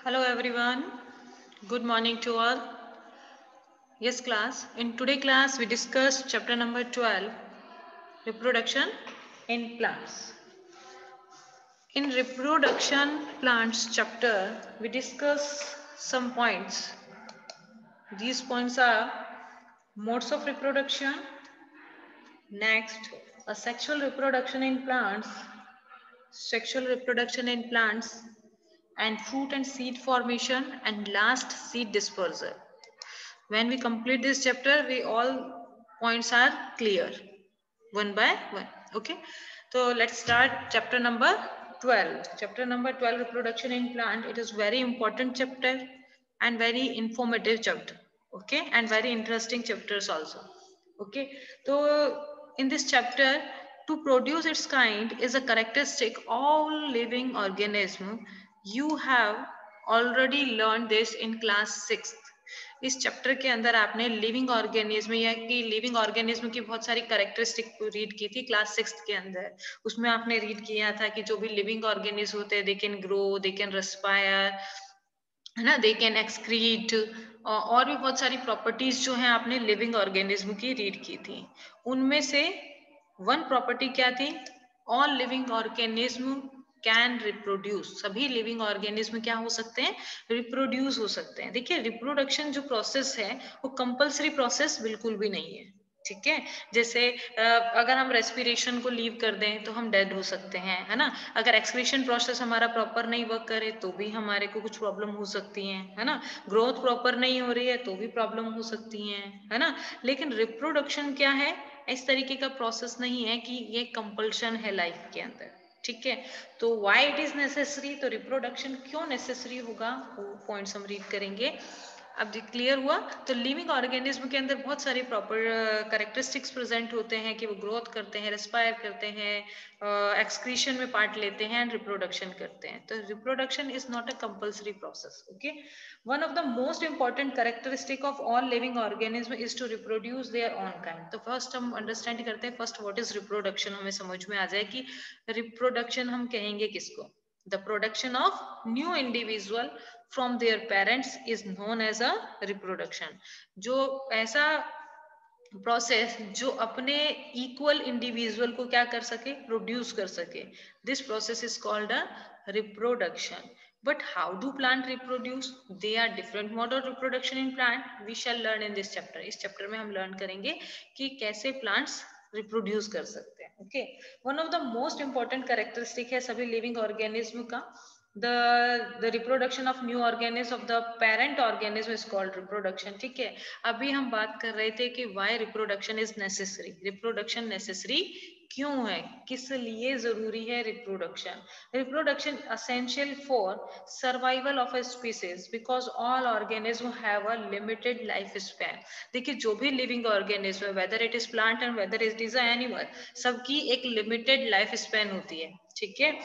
Hello everyone. Good morning to all. Yes class. In today class we discuss chapter number 12, reproduction in plants. In reproduction plants chapter we discuss some points. These points are modes of reproduction, next a sexual reproduction in plants and fruit and seed formation and last seed dispersal. When we complete this chapter, we all points are clear one by one. Okay. So let's start chapter number 12. Chapter number 12, reproduction in plant. It is very important chapter and very informative chapter. Okay. And very interesting chapters also. Okay. So in this chapter, to produce its kind is a characteristic all living organism. You have already learned this in class 6th. इस chapter के अंदर आपने living organism या कि living organism की बहुत सारी characteristic read की थी क्लास 6 के अंदर. उसमें आपने रीड किया था कि जो भी लिविंग ऑर्गेनिज्म होते हैं they can grow, they can respire, है ना, दे कैन एक्सक्रीट, और भी बहुत सारी प्रॉपर्टीज जो हैं आपने लिविंग ऑर्गेनिज्म की रीड की थी. उनमें से वन प्रॉपर्टी क्या थी? All living organism can reproduce. सभी लिविंग ऑर्गेनिज्म क्या हो सकते हैं? रिप्रोड्यूस हो सकते हैं. देखिए रिप्रोडक्शन जो प्रोसेस है वो कंपल्सरी प्रोसेस बिल्कुल भी नहीं है. ठीक है. जैसे अगर हम रेस्पिरेशन को लीव कर दें तो हम डेड हो सकते हैं, है ना. अगर एक्सक्रीशन प्रोसेस हमारा प्रॉपर नहीं वर्क करे तो भी हमारे को कुछ प्रॉब्लम हो सकती है, है ना. ग्रोथ प्रॉपर नहीं हो रही है तो भी प्रॉब्लम हो सकती है, है ना. लेकिन रिप्रोडक्शन क्या है? इस तरीके का प्रोसेस नहीं है कि ये कंपल्शन है लाइफ के अंदर. ठीक है. तो व्हाई इट इज नेसेसरी, तो रिप्रोडक्शन क्यों नेसेसरी होगा वो पॉइंट्स हम रीड करेंगे. अब क्लियर हुआ. तो लिविंग ऑर्गेनिज्म के अंदर बहुत सारे प्रॉपर कैरेक्टरिस्टिक्स प्रेजेंट होते हैं कि वो ग्रोथ करते हैं, रेस्पायर करते हैं, एक्सक्रीशन में पार्ट लेते हैं एंड रिप्रोडक्शन करते हैं. तो reproduction is not a compulsory process. Okay. One of the most important characteristic of all living organism is to reproduce their own kind. तो फर्स्ट हम अंडरस्टैंड करते हैं फर्स्ट व्हाट इज रिप्रोडक्शन. हमें समझ में आ जाए कि रिप्रोडक्शन हम कहेंगे किसको. The production of new individual from their parents is known as a reproduction. जो ऐसा प्रोसेस जो अपने इक्वल इंडिविजुअल को क्या कर सके? प्रोड्यूस कर सके. This process is called a reproduction. But how do plant reproduce? They are different mode of reproduction in plant. We shall learn in this chapter. इस चैप्टर में हम लर्न करेंगे कि कैसे प्लांट्स रिप्रोड्यूस कर सकते हैं. Okay. One of the most important characteristic है सभी लिविंग ऑर्गेनिज्म का. the reproduction of new organism of the parent organism is called reproduction. ठीक है. अभी हम बात कर रहे थे कि why reproduction is necessary. reproduction necessary क्यों है, किस लिए जरूरी है reproduction. Reproduction essential for survival of a species because all organism have a limited life span. देखिए जो भी लिविंग ऑर्गेनिज्म है, whether it is plant and whether it is an animal, सबकी एक लिमिटेड लाइफ स्पैन होती है. ठीक है.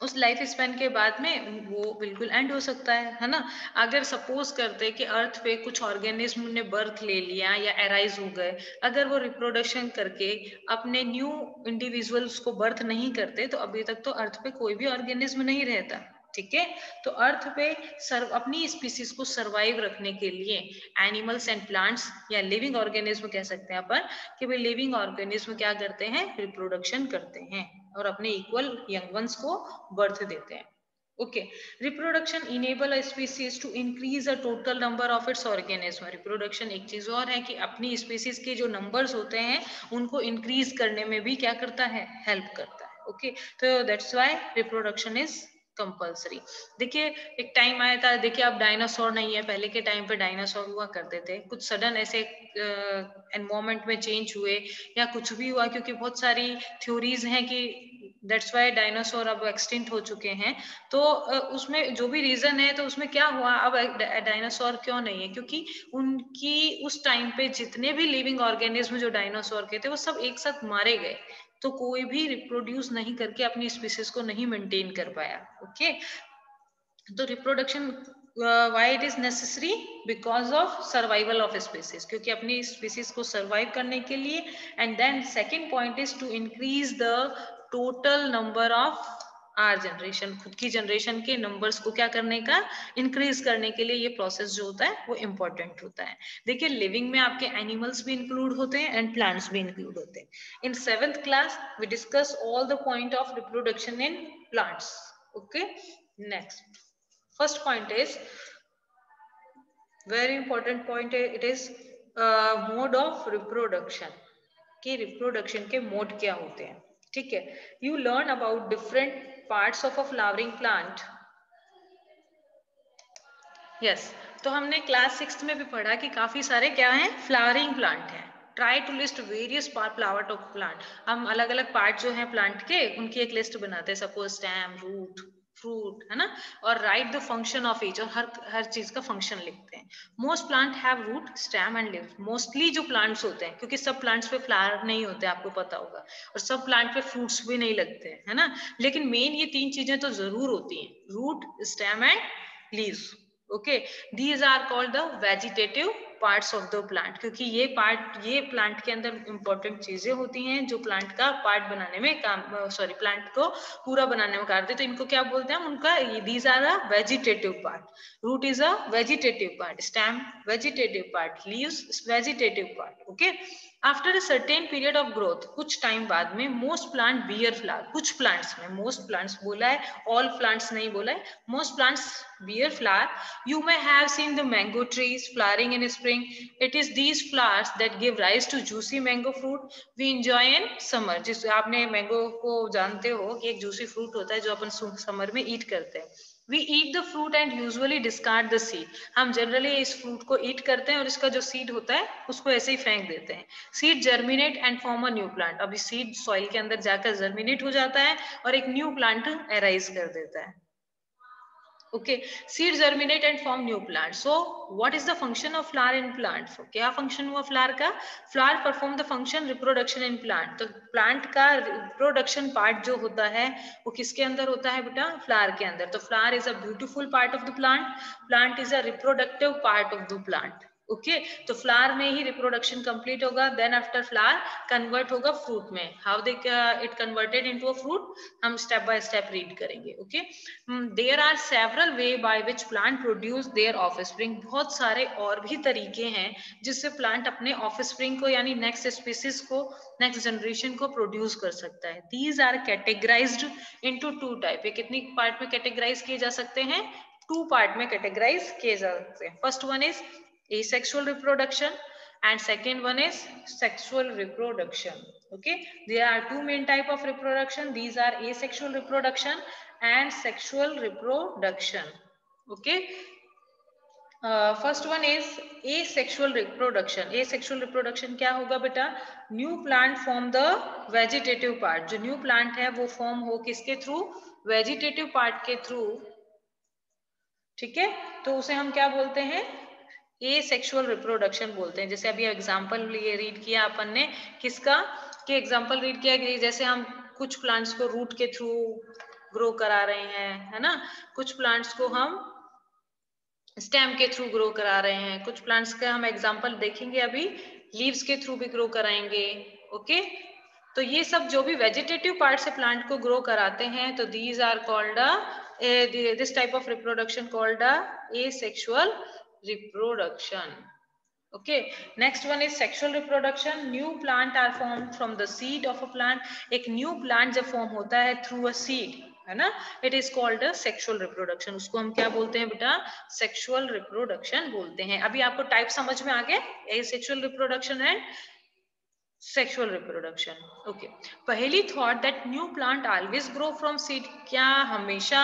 उस लाइफ स्पैन के बाद में वो बिल्कुल एंड हो सकता है ना. अगर सपोज करते कि अर्थ पे कुछ ऑर्गेनिज्म ने बर्थ ले लिया या एराइज हो गए, अगर वो रिप्रोडक्शन करके अपने न्यू इंडिविजुअल्स को बर्थ नहीं करते तो अभी तक तो अर्थ पे कोई भी ऑर्गेनिज्म नहीं रहता. ठीक है. तो अर्थ पे अपनी स्पीसीज को सरवाइव रखने के लिए एनिमल्स एंड प्लांट्स या लिविंग ऑर्गेनिज्म कह सकते हैं अपन कि भाई लिविंग ऑर्गेनिज्म क्या करते हैं? रिप्रोडक्शन करते हैं और अपने इक्वल यंग वंस को बर्थ देते हैं. Okay. Reproduction enable a species to increase a total number of its organism. Reproduction एक चीज और है कि अपनी स्पीसीज के जो नंबर्स होते हैं उनको इंक्रीज करने में भी क्या करता है? हेल्प करता है. ओके. तो that's why reproduction is compulsory. देखिए एक टाइम आया था, देखिए अब डायनासोर नहीं है, पहले के टाइम पे डायनासोर हुआ करते थे. कुछ सडन ऐसे एनवायरमेंट में चेंज हुए या कुछ भी हुआ, क्योंकि बहुत सारी थ्योरीज हैं कि दैट्स वाई डायनासोर अब एक्सटिंक्ट हो चुके हैं. तो उसमें जो भी रीजन है तो उसमें क्या हुआ, अब डायनासोर क्यों नहीं है? क्योंकि उनकी उस टाइम पे जितने भी लिविंग ऑर्गेनिज्म जो डायनासोर के थे वो सब एक साथ मारे गए. तो कोई भी रिप्रोड्यूस नहीं करके अपनी स्पीसीज को नहीं मेंटेन कर पाया. ओके. तो reproduction why it is necessary? Because of survival of species, क्योंकि अपनी स्पीसीज को सर्वाइव करने के लिए. And then second point is to increase the total number of our generation, खुद की जनरेशन के नंबर्स को क्या करने का, इंक्रीज करने के लिए ये प्रोसेस जो होता है वो इम्पोर्टेंट होता है। देखिए लिविंग में आपके एनिमल्स भी इंक्लूड होते हैं एंड प्लांट्स भी इंक्लूड होते हैं। In 7th class we discuss all the point of reproduction in plants. Okay, next first point is very important point, it is mode of reproduction, कि reproduction के mode क्या होते हैं। ठीक है, you learn about different parts of a flowering plant. Yes, तो हमने class 6 में भी पढ़ा कि काफी सारे क्या हैं, फ्लावरिंग प्लांट हैं। Try to list various flower of plant, हम अलग अलग पार्ट जो है प्लांट के उनकी एक लिस्ट बनाते हैं, सपोज स्टेम, रूट, फ्रूट, है ना, और right the function of each, और हर चीज का फंक्शन लिखते हैं। Most plant have root, stem and leaves, mostly जो प्लांट्स होते हैं, क्योंकि सब प्लांट्स पे फ्लावर नहीं होते आपको पता होगा, और सब प्लांट पे फ्रूट्स भी नहीं लगते हैं, है ना, लेकिन मेन ये 3 चीजें तो जरूर होती हैं, root, stem and leaves. Okay, these are called the vegetative parts of the plant, क्योंकि ये पार्ट, ये प्लांट के अंदर इंपॉर्टेंट चीजें होती हैं जो प्लांट का पार्ट बनाने में काम, सॉरी, प्लांट को पूरा बनाने में काम करते हैं। तो इनको क्या बोलते हैं हम, उनका, these are a vegetative part. Root is a vegetative part, stem vegetative part, leaves vegetative part. Okay, after a certain period of growth, कुछ टाइम बाद में, मोस्ट प्लांट बियर फ्लावर, कुछ प्लांट्स में, मोस्ट प्लांट्स बोला है, all plants नहीं बोला है, most plants bear flower. You may have seen the mango trees flowering in spring. It is these flowers that give rise to juicy mango fruit we enjoy in summer. जिस आपने mango को जानते हो कि एक जूसी फ्रूट होता है जो अपन समर में ईट करते हैं। We eat the fruit and usually discard the seed. हम जनरली इस फ्रूट को ईट करते हैं और इसका जो सीड होता है उसको ऐसे ही फेंक देते हैं। Seed germinate and form a new plant, अभी सीड सॉइल के अंदर जाकर जर्मिनेट हो जाता है और एक न्यू प्लांट एराइज कर देता है। Okay, seeds germinate and form new plants. So what is the function of flower in plant? So क्या function हुआ flower का? Flower perform the function reproduction in plant. तो plant का reproduction part जो होता है वो किसके अंदर होता है बेटा? flower के अंदर। तो flower is a beautiful part of the plant. Plant is a reproductive part of the plant. Okay, तो फ्लावर में ही रिप्रोडक्शन कंप्लीट होगा, देन आफ्टर फ्लावर कन्वर्ट होगा फ्रूट में। How they it converted into a fruit, हम step by step read करेंगे। Okay, there are several way by which plant produce their offspring, बहुत सारे और भी तरीके हैं जिससे प्लांट अपने ऑफस्प्रिंग को, यानी नेक्स्ट स्पीसीज को, नेक्स्ट जनरेशन को प्रोड्यूस कर सकता है। These are categorized into 2 type, ये कितनी पार्ट में कैटेगराइज किए जा सकते हैं? 2 पार्ट में कैटेगराइज किए जा सकते हैं। First one is asexual reproduction and second one is sexual reproduction. Okay, there are 2 main type of reproduction, these are asexual reproduction and sexual reproduction. Okay, first one is asexual reproduction. asexual reproduction क्या होगा बेटा? New plant form the vegetative part, जो new plant है वो form हो किसके through? Vegetative part के through. ठीक है, तो उसे हम क्या बोलते हैं? एसेक्सुअल रिप्रोडक्शन बोलते हैं। जैसे अभी एग्जांपल ये रीड किया अपन ने, किसका? कि एग्जांपल रीड किया कि जैसे हम कुछ प्लांट्स को रूट के थ्रू ग्रो करा रहे हैं, है ना, कुछ प्लांट्स को हम स्टेम के थ्रू ग्रो करा रहे हैं, कुछ प्लांट्स का हम एग्जांपल देखेंगे अभी, लीव्स के थ्रू भी ग्रो कराएंगे। ओके, तो ये सब जो भी वेजिटेटिव पार्ट से प्लांट को ग्रो कराते हैं, तो these are called this type of reproduction called asexual reproduction. Okay, next one is sexual reproduction. New plant are formed from the seed of a plant. एक new plant जब form होता है through a seed, है ना, it is called a sexual reproduction. उसको हम क्या बोलते हैं बेटा? sexual reproduction बोलते हैं। अभी आपको टाइप समझ में आ गए, asexual reproduction and sexual reproduction. Okay, पहली thought that new plant always grow from seed, क्या हमेशा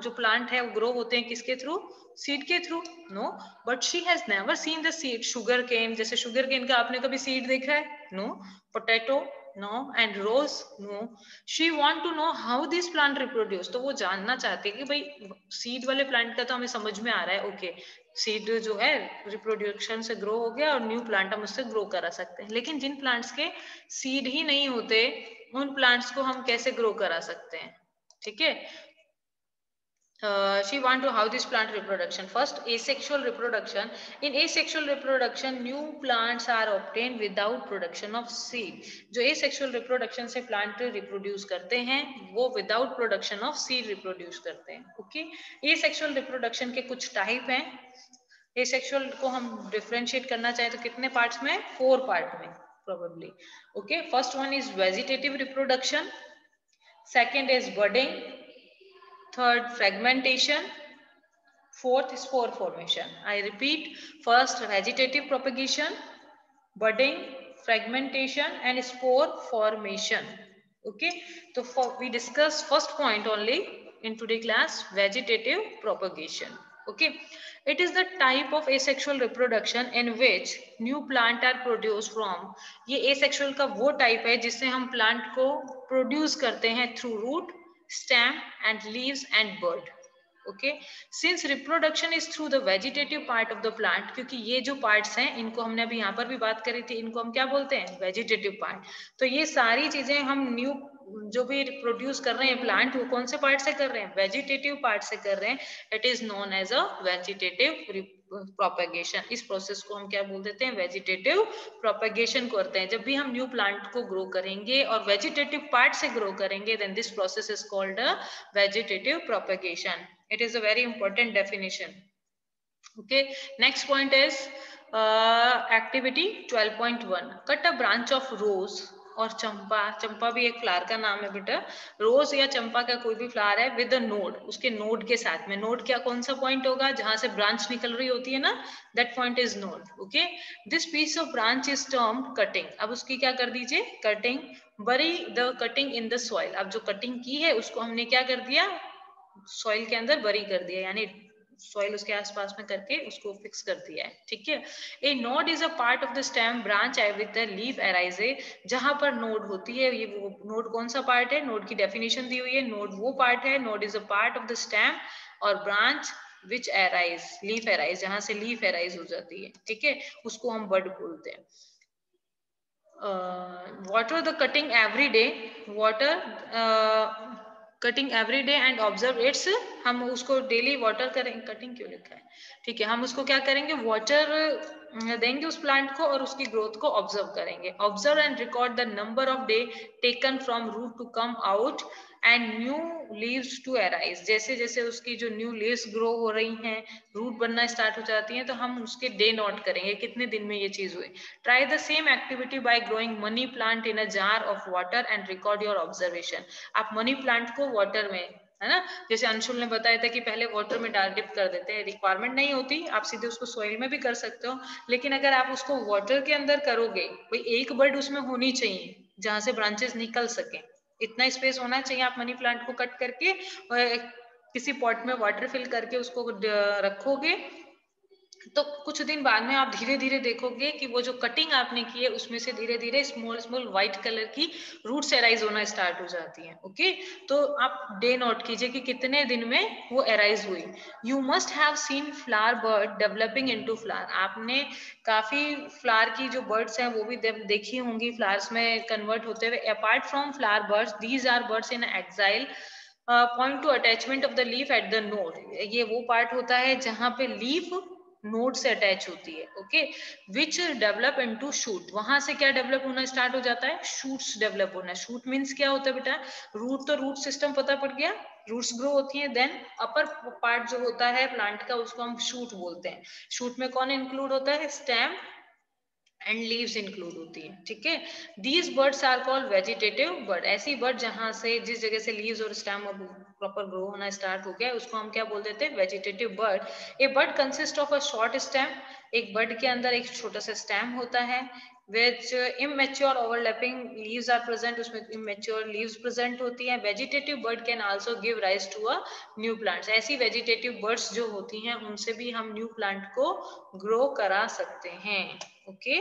जो प्लांट है वो ग्रो होते हैं किसके थ्रू? सीड के through? No, but she has never seen the seed. Sugar cane, जैसे शुगर केन का आपने कभी सीड देखा है? No. Potato? No. And rose? No. She want to know how this plant reproduce, तो वो जानना चाहते हैं कि भाई सीड वाले प्लांट का तो हमें समझ में आ रहा है, ओके, सीड जो है रिप्रोडक्शन से ग्रो हो गया और न्यू प्लांट हम उससे ग्रो करा सकते हैं, लेकिन जिन प्लांट्स के सीड ही नहीं होते उन प्लांट्स को हम कैसे ग्रो करा सकते हैं? ठीक है, she want to how this plant reproduction. First, asexual reproduction. In asexual reproduction, new plants are obtained without production of seed. जो asexual reproduction से plant reproduce करते हैं, वो without production of seed reproduce करते हैं. Okay, asexual reproduction के कुछ type हैं. asexual को हम differentiate करना चाहें तो कितने parts में? 4 part में probably. Okay, first one is vegetative reproduction. Second is budding. Third, fragmentation. Fourth, spore formation. I repeat, first, vegetative propagation, budding, fragmentation, and spore formation. Okay, so we discuss first point only in today's class, vegetative propagation. Okay, it is the type of asexual reproduction in which new plant are produced from. ये asexual का वो type है जिससे हम plant को produce करते हैं through root, stem and leaves and bud. Okay, since reproduction is through the vegetative part of the plant, क्योंकि ये जो parts हैं इनको हमने अभी यहाँ पर भी बात करी थी, इनको हम क्या बोलते हैं? Vegetative part. तो ये सारी चीजें हम new जो भी प्रोड्यूस कर रहे हैं प्लांट, वो कौन से पार्ट से कर रहे हैं? वेजिटेटिव पार्ट से कर रहे हैं. It is known as a vegetative propagation. इस प्रोसेस को हम क्या बोल देते हैं? वेजिटेटिव प्रोपेगेशन करते हैं. जब भी हम न्यू प्लांट को ग्रो करेंगे और वेजिटेटिव पार्ट से ग्रो करेंगे, then this process is called a vegetative propagation. It is a very important definition. Okay, next point is activity 12.1. Cut a branch of rose और चंपा. चंपा भी एक फ्लावर का नाम है बेटा. रोज या चंपा का कोई भी फ्लावर है विद अ नोड, उसके नोड के साथ में. नोड क्या कौन सा पॉइंट होगा? जहां से ब्रांच निकल रही होती है ना, that point is node. Okay, this piece of branch is termed cutting. अब उसकी क्या कर दीजिए? Cutting. Bury the cutting in the soil. अब जो कटिंग की है उसको हमने क्या कर दिया? सॉइल के अंदर बरी कर दिया, यानी सॉइल उसके आसपास में करके उसको फिक्स कर दिया है. ठीक है. A node is a part of the stem branch with the leaf arises. जहां पर नोड होती है, ये वो नोड कौन सा पार्ट है? नोड की डेफिनेशन दी हुई है. नोड वो पार्ट है, node is a part of the stem or branch which arise, leaf arise, जहां से लीफ अराइज हो जाती है. ठीक है, उसको हम बड बोलते हैं. Water the cutting every day. Water cutting every day and observe it's. हम उसको डेली वाटर करेंगे. कटिंग क्यों लिखा है? ठीक है, हम उसको क्या करेंगे? वाटर देंगे उस प्लांट को और उसकी ग्रोथ को ऑब्जर्व करेंगे. Observe and record the number of day taken from root to come out and new leaves to arise. जैसे जैसे उसकी जो न्यू लीव्स ग्रो हो रही हैं, रूट बनना स्टार्ट हो जाती हैं, तो हम उसके डे नोट करेंगे कितने दिन में ये चीज हुई. Try the same activity by growing money plant in a jar of water and record your observation. आप मनी प्लांट को वाटर में, है ना, जैसे अंशुल ने बताया था कि पहले वाटर में डाल डिप कर देते हैं. रिक्वायरमेंट नहीं होती, आप सीधे उसको सॉइल में भी कर सकते हो, लेकिन अगर आप उसको वाटर के अंदर करोगे, कोई एक बर्ड उसमें होनी चाहिए जहां से ब्रांचेस निकल सके. इतना स्पेस होना चाहिए. आप मनी प्लांट को कट करके और किसी पॉट में वाटर फिल करके उसको रखोगे, तो कुछ दिन बाद में आप धीरे धीरे देखोगे कि वो जो कटिंग आपने की है उसमें से धीरे धीरे स्मॉल स्मॉल व्हाइट कलर की रूट्स एराइज होना स्टार्ट हो जाती हैं. ओके, तो आप डे नोट कीजिए कि कितने दिन में वो एराइज हुई. You must have seen flower bird developing into flower. आपने काफी फ्लावर की जो बर्ड्स हैं वो भी देखी होंगी फ्लावर्स में कन्वर्ट होते हुए. Apart from flower buds, these are buds in axil. Point to attachment of the leaf at the node. ये वो पार्ट होता है जहां पे लीफ नोड से अटैच होती है. Okay, which develop into shoot. वहां से क्या डेवलप होना स्टार्ट हो जाता है? शूट्स डेवलप होना. शूट मींस क्या होता है बेटा? रूट. तो रूट सिस्टम पता पड़ गया, रूट्स ग्रो होती हैं. देन अपर पार्ट जो होता है प्लांट का उसको हम शूट बोलते हैं. शूट में कौन इंक्लूड होता है? स्टेम एंड लीव्स इंक्लूड होती है. ठीक है, these buds are called vegetative bud. ऐसी बर्ड जहां से जिस जगह से लीव्स और स्टेम प्रॉपर ग्रो होना स्टार्ट हो गया उसको हम क्या बोल देते हैं? Vegetative bud. A bud consist of a short stem. एक बर्ड के अंदर एक छोटा सा स्टेम होता है. which immature overlapping leaves are present. उसमें immature leaves present होती हैं. vegetative bird can also give rise to a new plants. ऐसी vegetative birds जो होती हैं उनसे भी हम new plant को grow करा सकते हैं. Okay,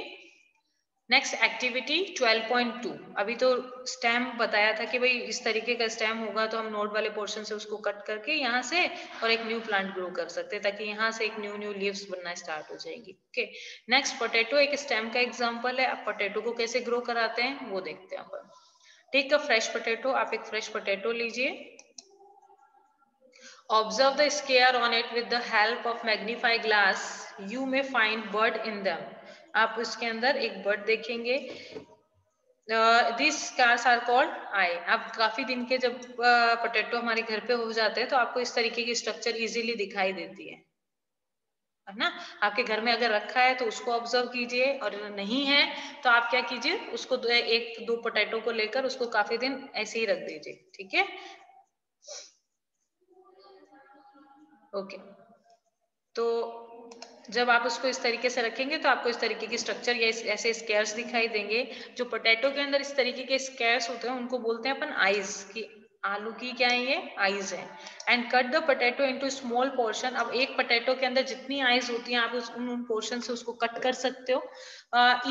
next activity 12.2. अभी तो स्टेम बताया था कि भाई इस तरीके का स्टेम होगा तो हम नोड वाले पोर्शन से उसको कट करके यहाँ से और एक न्यू प्लांट ग्रो कर सकते हैं, ताकि यहाँ से एक न्यू न्यू लीव्स बनना स्टार्ट हो जाएगी. ओके, नेक्स्ट पोटैटो एक स्टेम का एग्जांपल है. अब पोटैटो को कैसे ग्रो कराते हैं वो देखते हैं अपन. Take a fresh potato. आप एक फ्रेश पोटैटो लीजिए. Observe the scare on it with the help of magnify glass. You may find bird in them. आप उसके अंदर एक bird देखेंगे. These scars are called eye. अब काफी दिन के जब पोटैटो हमारे घर पे हो जाते हैं तो आपको इस तरीके की स्ट्रक्चर इजीली दिखाई देती है ना. आपके घर में अगर रखा है तो उसको ऑब्जर्व कीजिए, और नहीं है तो आप क्या कीजिए, उसको एक दो पोटैटो को लेकर उसको काफी दिन ऐसे ही रख दीजिए. ठीक है, ओके. तो जब आप उसको इस तरीके से रखेंगे तो आपको इस तरीके की स्ट्रक्चर या ऐसे स्केयर्स दिखाई देंगे. जो पोटैटो के अंदर इस तरीके के स्केयर्स होते हैं उनको बोलते हैं अपन आईज. की आलू की क्या है, ये आईज है. And cut the potato into small portion. अब एक पोटैटो के अंदर जितनी आईज होती हैं आप उन पोर्शन से उसको कट कर सकते हो.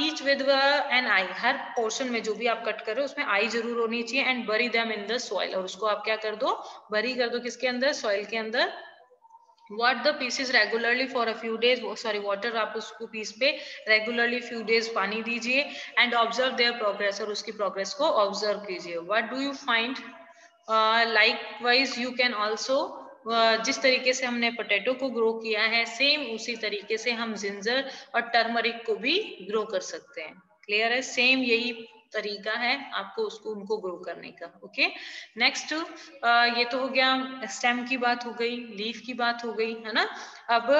Each with an eye. हर पोर्शन में जो भी आप कट कर रहे हो उसमें आई जरूर होनी चाहिए. एंड बरी देम इन द सॉइल. और उसको आप क्या कर दो, बरी कर दो किसके अंदर, सॉइल के अंदर. What the pieces regularly for a few days. Sorry water आप उसको पीस पे रेगुलरली फ्यू डेज पानी दीजिए. And observe there progress. और उसकी प्रोग्रेस को ऑब्जर्व कीजिए. What do you find. Likewise you can also, जिस तरीके से हमने पोटैटो को ग्रो किया है सेम उसी तरीके से हम जिंजर और टर्मरिक को भी ग्रो कर सकते हैं. क्लियर है, सेम यही तरीका है आपको उसको उनको ग्रो करने का. ओके, नेक्स्ट ये तो हो गया स्टेम की बात हो गई, लीफ की बात हो गई है ना. अब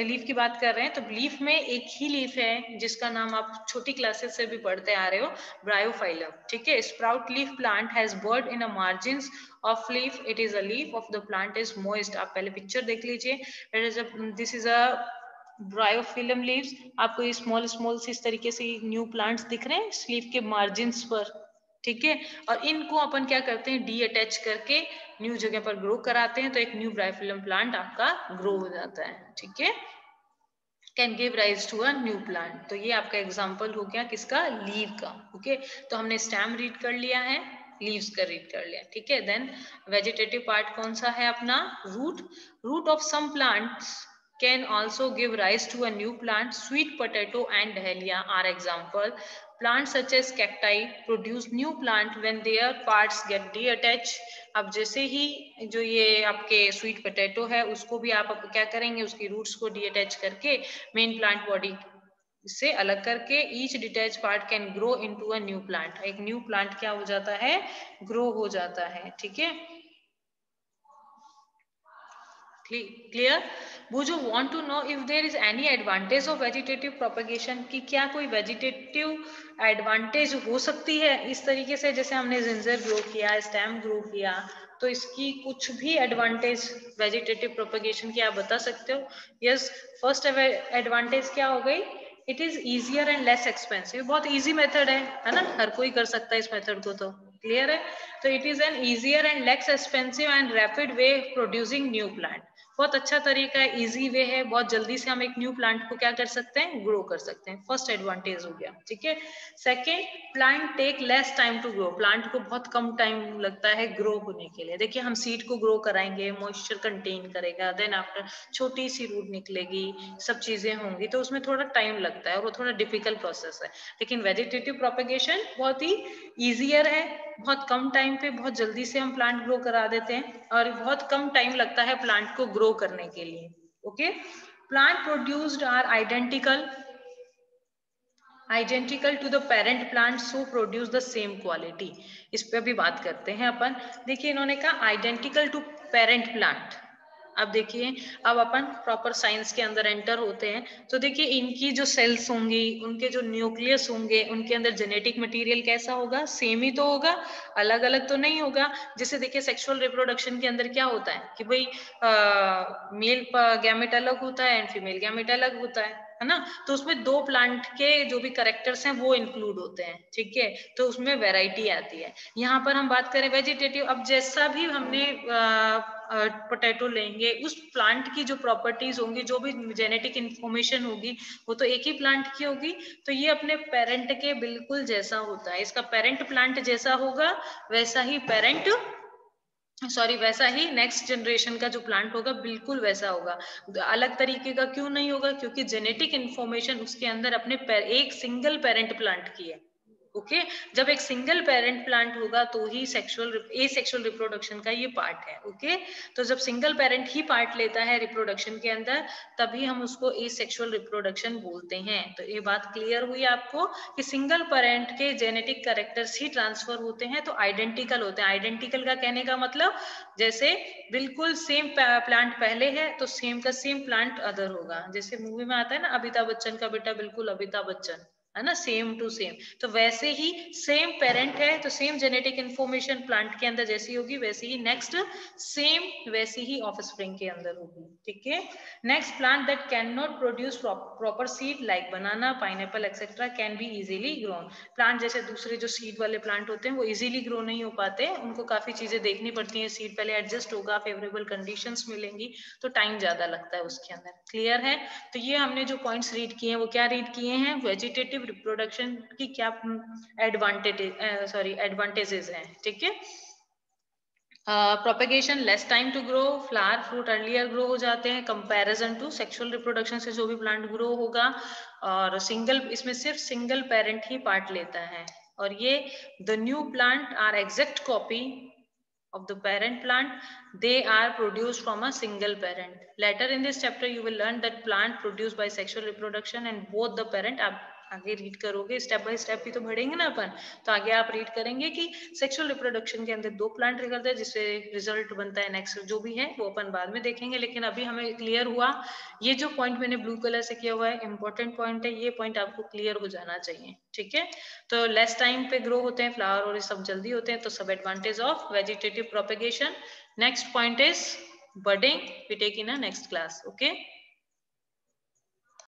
लीफ की बात कर रहे हैं तो लीफ में एक ही लीफ है जिसका नाम आप छोटी क्लासेस से भी पढ़ते आ रहे हो, ब्रायोफाइलम. ठीक है, sprout leaf plant has bird in a margins of leaf. It is a leaf of the plant is moist. आप पहले पिक्चर देख लीजिए. This is a bryophyllum leaves. आपको ये स्मॉल स्मॉल से इस तरीके से न्यू प्लांट्स दिख रहे हैं लीफ के मार्जिन्स पर. ठीक है, और इनको अपन क्या करते हैं, डी अटैच करके न्यू जगह पर ग्रो कराते हैं तो एक न्यू ब्रायोफिलम प्लांट आपका ग्रो हो जाता है. ठीक है, can give rise to a new plant. तो ये आपका एग्जांपल हो गया किसका, लीव का. ओके, तो हमने स्टेम रीड कर लिया है, लीव्स का रीड कर लिया. ठीक है, देन वेजिटेटिव पार्ट कौन सा है अपना, root. Root of some plants can also give rise to a new plant. Sweet potato and dahlia are example. Plants such as cacti produce new plant when their parts get detached. अब जैसे ही जो ये आपके sweet potato है उसको भी आप क्या करेंगे, उसकी रूट्स को डीअटैच करके मेन प्लांट बॉडी से अलग करके each detach part can grow into a new plant. एक न्यू प्लांट क्या हो जाता है, ग्रो हो जाता है. ठीक है, क्लियर. बुजो want to know if there is any advantage of vegetative propagation. कि क्या कोई वेजिटेटिव एडवांटेज हो सकती है इस तरीके से, जैसे हमने जिंजर ग्रो किया, स्टेम ग्रो किया, तो इसकी कुछ भी एडवांटेज वेजिटेटिव प्रोपेगेशन की आप बता सकते हो. यस, फर्स्ट एडवांटेज क्या हो गई, it is easier and less expensive. बहुत इजी मेथड है ना, हर कोई कर सकता है इस मेथड को. तो क्लियर है, तो it is an easier and less expensive and rapid way producing new plant. बहुत अच्छा तरीका है, इजी वे है, बहुत जल्दी से हम एक न्यू प्लांट को क्या कर सकते हैं, ग्रो कर सकते हैं. फर्स्ट एडवांटेज हो गया. ठीक है, second, plant take less time to grow. Plant को बहुत कम टाइम लगता है ग्रो होने के लिए. देखिए हम सीड को ग्रो कराएंगे, मॉइस्चर कंटेन करेगा, देन आफ्टर छोटी सी रूट निकलेगी, सब चीजें होंगी, तो उसमें थोड़ा टाइम लगता है और वो थोड़ा डिफिकल्ट प्रोसेस है. लेकिन वेजिटेटिव प्रोपेगेशन बहुत ही ईजियर है, बहुत कम टाइम पे बहुत जल्दी से हम प्लांट ग्रो करा देते हैं और बहुत कम टाइम लगता है प्लांट को ग्रो करने के लिए. Okay, plant produced are identical to the parent plant, so produce the same quality. इस पे भी बात करते हैं अपन. देखिए इन्होंने कहा आइडेंटिकल टू पेरेंट प्लांट. अब देखिए, अब अपन प्रॉपर साइंस के अंदर एंटर होते हैं तो देखिए इनकी जो सेल्स होंगी, उनके जो न्यूक्लियस होंगे, उनके अंदर जेनेटिक मटेरियल कैसा होगा, सेम ही तो होगा, अलग अलग तो नहीं होगा. जैसे देखिए सेक्सुअल रिप्रोडक्शन के अंदर क्या होता है कि भाई मेल गैमेट अलग होता है एंड फीमेल गैमेट अलग होता है ना. तो उसमें दो प्लांट के जो भी कैरेक्टर्स हैं वो इंक्लूड होते हैं. ठीक है, तो उसमें वैरायटी आती है. यहाँ पर हम बात करें वेजिटेटिव, अब जैसा भी हमने पोटैटो लेंगे, उस प्लांट की जो प्रॉपर्टीज होंगी, जो भी जेनेटिक इंफॉर्मेशन होगी, वो तो एक ही प्लांट की होगी. तो ये अपने पेरेंट के बिल्कुल जैसा होता है. इसका पेरेंट प्लांट जैसा होगा वैसा ही वैसा ही नेक्स्ट जनरेशन का जो प्लांट होगा बिल्कुल वैसा होगा. अलग तरीके का क्यों नहीं होगा, क्योंकि जेनेटिक इंफॉर्मेशन उसके अंदर अपने एक सिंगल पेरेंट प्लांट की है. ओके जब एक सिंगल पेरेंट प्लांट होगा तो ही सेक्सुअल रिप्रोडक्शन का ये पार्ट है। ओके तो जब सिंगल पेरेंट ही पार्ट लेता है रिप्रोडक्शन के अंदर तभी हम उसको एसेक्सुअल रिप्रोडक्शन बोलते हैं। तो ये बात क्लियर हुई आपको कि सिंगल पेरेंट के जेनेटिक कैरेक्टर्स ही ट्रांसफर होते हैं तो आइडेंटिकल होते हैं। आइडेंटिकल का कहने का मतलब जैसे बिल्कुल सेम प्लांट पहले है तो सेम का सेम प्लांट अदर होगा। जैसे मूवी में आता है ना अमिताभ बच्चन का बेटा बिल्कुल अमिताभ बच्चन है ना, सेम टू सेम। तो वैसे ही सेम पेरेंट है तो सेम जेनेटिक इंफॉर्मेशन प्लांट के अंदर जैसी होगी वैसी ही नेक्स्ट सेम वैसी ही ऑफस्प्रिंग के अंदर होगी। ठीक है next plant that can not produce proper seed like banana pineapple etcetera can be easily grown. Plant जैसे दूसरे जो सीड वाले प्लांट होते हैं वो इजीली ग्रो नहीं हो पाते, उनको काफी चीजें देखनी पड़ती है। सीड पहले एडजस्ट होगा, फेवरेबल कंडीशंस मिलेंगी तो टाइम ज्यादा लगता है उसके अंदर। क्लियर है? तो ये हमने जो पॉइंट्स रीड किए हैं वो क्या रीड किए हैं, वेजिटेटिव रिप्रोडक्शन की क्या एडवांटेजेस हैं। ठीक है propagation less time to grow, flower fruit earlier grow हो जाते हैं कंपैरिजन टू सेक्सुअल रिप्रोडक्शन से जो भी प्लांट ग्रो होगा। और इसमें सिर्फ सिंगल पेरेंट ही पार्ट लेता है। और ये the new plant are exact copy of the parent plant, they are produced from a single parent. Later in this chapter you will learn that plant produced by sexual reproduction and both the parent। आप आगे read करोगे step by step भी तो बढ़ेंगे ना अपन, तो आगे आप रीड करेंगे कि सेक्सुअल रिप्रोडक्शन के अंदर दो प्लांट निकलते हैं जिससे रिजल्ट बनता है नेक्स्ट जो भी है वो अपन बाद में देखेंगे। लेकिन अभी हमें क्लियर हुआ ये जो पॉइंट मैंने ब्लू कलर से किया हुआ है इंपॉर्टेंट पॉइंट है, ये पॉइंट आपको क्लियर हो जाना चाहिए। ठीक है तो लेस टाइम पे ग्रो होते हैं फ्लावर और ये सब जल्दी होते हैं, तो सब advantage of vegetative propagation. Next point is budding, we take in a next class. Okay